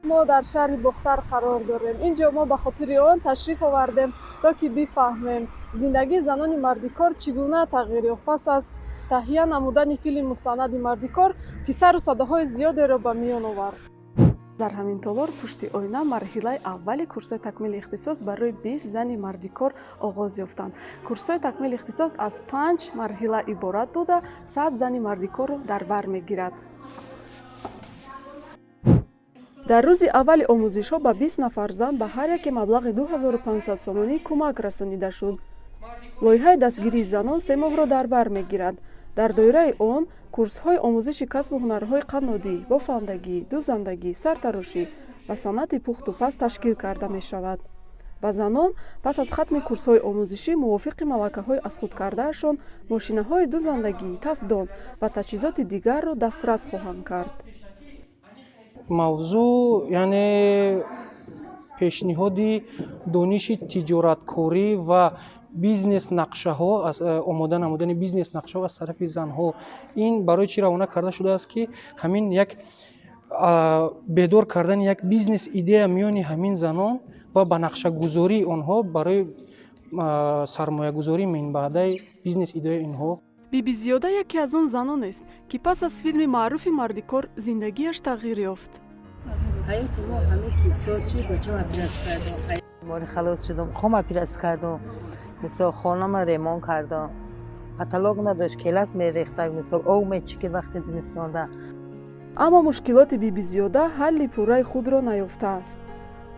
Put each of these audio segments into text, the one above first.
мо дар шаҳри Бухтар қарор дорем. Инҷо мо ба хотири он ташриф овардем, то ки бифаҳмем зиндагии занони мардикор чӣ гуна тағйир ёфт пас аз таҳия намудани филми мустанади мардикор, ки сару садоҳои зиёдеро ба миён овард. дар ҳамин толор пушти оина марҳилаи аввали курсҳои такмили ихтисос барои 20 зани мардикор оғоз ёфтанд. Курсҳои такмили ихтисос аз 5 марҳила иборат буда 100 зани мардикорро дар бар мегирад. дар рӯзи аввали омӯзишҳо ба 20 нафар зан ба ҳар яке маблағи 2500 сомонӣ кӯмак расонида шуд. лоиҳаи дастгирии занон 3 моҳро дар бар мегирад. дар доираи он курсҳои омӯзиши касбу ҳунарҳои қаннодӣ, бофандагӣ, дузандагӣ, сартарошӣ ва санъати пухту паз ташкил карда мешавад. ба занон пас аз хатми курсҳои омӯзишӣ мувофиқи малакаҳои аз худ кардаашон мошинаҳои дузандагӣ, тафдон ва таҷҳизоти дигарро дастрас хоҳанд кард. мавзӯъ яъне пешниҳоди дониши тиҷораткорӣ ва бизнес нақшаҳо, омода намудани бизнес нақшаҳо аз тарафи занҳо. ин барои чӣ равона карда шудааст, ки ҳамин як бедор кардани як бизнес идея миёни ҳамин занон ва ба нақшагузории онҳо барои сармоягузории минбаъдаи бизнес идеяи инҳо. биби зиёда яке аз он заноneст, ки пас аз филми маъруфи мардикор зиндагиаш тағйир ёфт. ҳаёти мо ҳаме ки соз шуд бачама пирас кардам, бори халос шудам, хома пирас кардам, мисол хонама ремон кардам, каталог надошт, келас мерехтак, мисол ов мечикид вақти зимистонда. аммо мушкилоти биби зиёда ҳалли пурраи худро наёфтааст.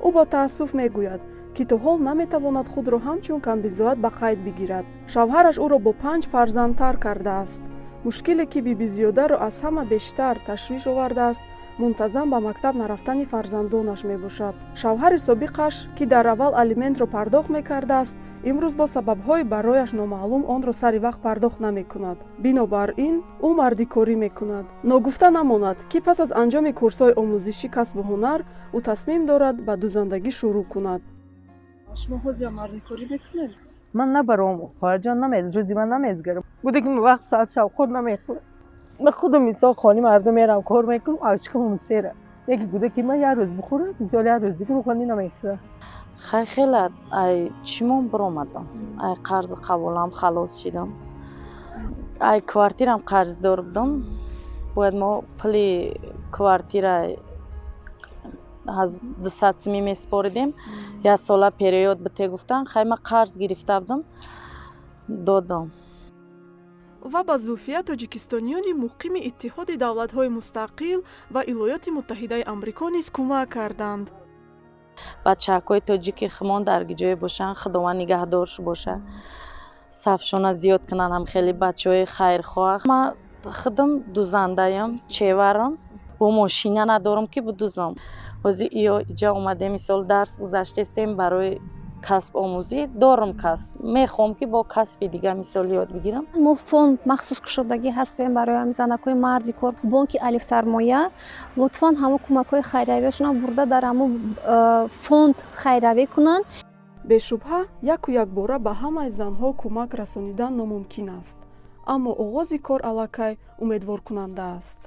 ӯ бо таассуф мегӯяд, ки то ҳол наметавонад худро ҳамчун камбизоат ба қайд бигирад. шавҳараш ӯро бо 5 фарзанд тар кардааст. мушкиле ки биби зиёдаро аз ҳама бештар ташвиш овардааст, мунтазам ба мактаб нарафтани фарзандонаш мебошад. шавҳари собиқаш, ки дар аввал алиментро пардохт мекардааст, имрӯз бо сабабҳои барояш номаълум онро сари вақт пардохт намекунад. бинобар ин ӯ мардикорӣ мекунад. ногуфта намонад, ки пас аз анҷоми курсҳои омӯзиши касбу ҳунар ӯ тасмим дорад ба дузандагӣ шурӯъ кунад. шумо ҳозир мардикорӣ мекунед? ман набарам хоҳарҷон рӯзи ман намезгарам. буде ки вақт соат шавқот намехӯрам. من خودم میسا خانی مردم میرم کار میکنم عاشقم مسیره یکی بوده که من یه روز بخورم بیزال یه روز دیگه بخونی نمیخوره خیلی ای چیمون برآمدم ای قرض قبولم خلاص شدم ای کوارتیرم قرض دار بودم باید ما پلی کوارتیر از 200 سمی میسپاردیم یه ساله پریود بته گفتن خیلی من قرض گرفته بودم دادم ва ба зулфия тоҷикистонёни муқими иттиҳоди давлатҳои мустақил ва илоёти муттаҳидаи амрико низ кӯмак карданд. бачаҳакҳои тоҷики химон дар ҷое бошанд, худованд нигаҳдорш бошад, сафшона зиёд кунанд, ҳам хеле бачаҳои хайрхоҳ. ман худам дузандаям, чеварам, бо мошина надорам ки будузам. ҳозир иҷа омадем, мисол дарс гузаштастем барои касб омӯзӣ, дорам касб, мехоҳам ки бо касби дига мисол ёд бигирам. мо фонд махсус кушодагӣ ҳастем барои ҳамин занакҳои мардикор, бонки алиф сармоя лутфан ҳамо кӯмакҳои хайриявиашона бурда дар ҳамо фонд хайриявӣ кунанд. бешубҳа яку якбора ба ҳамаи занҳо кӯмак расонидан номумкин аст, аммо оғози кор аллакай умедворкунанда аст.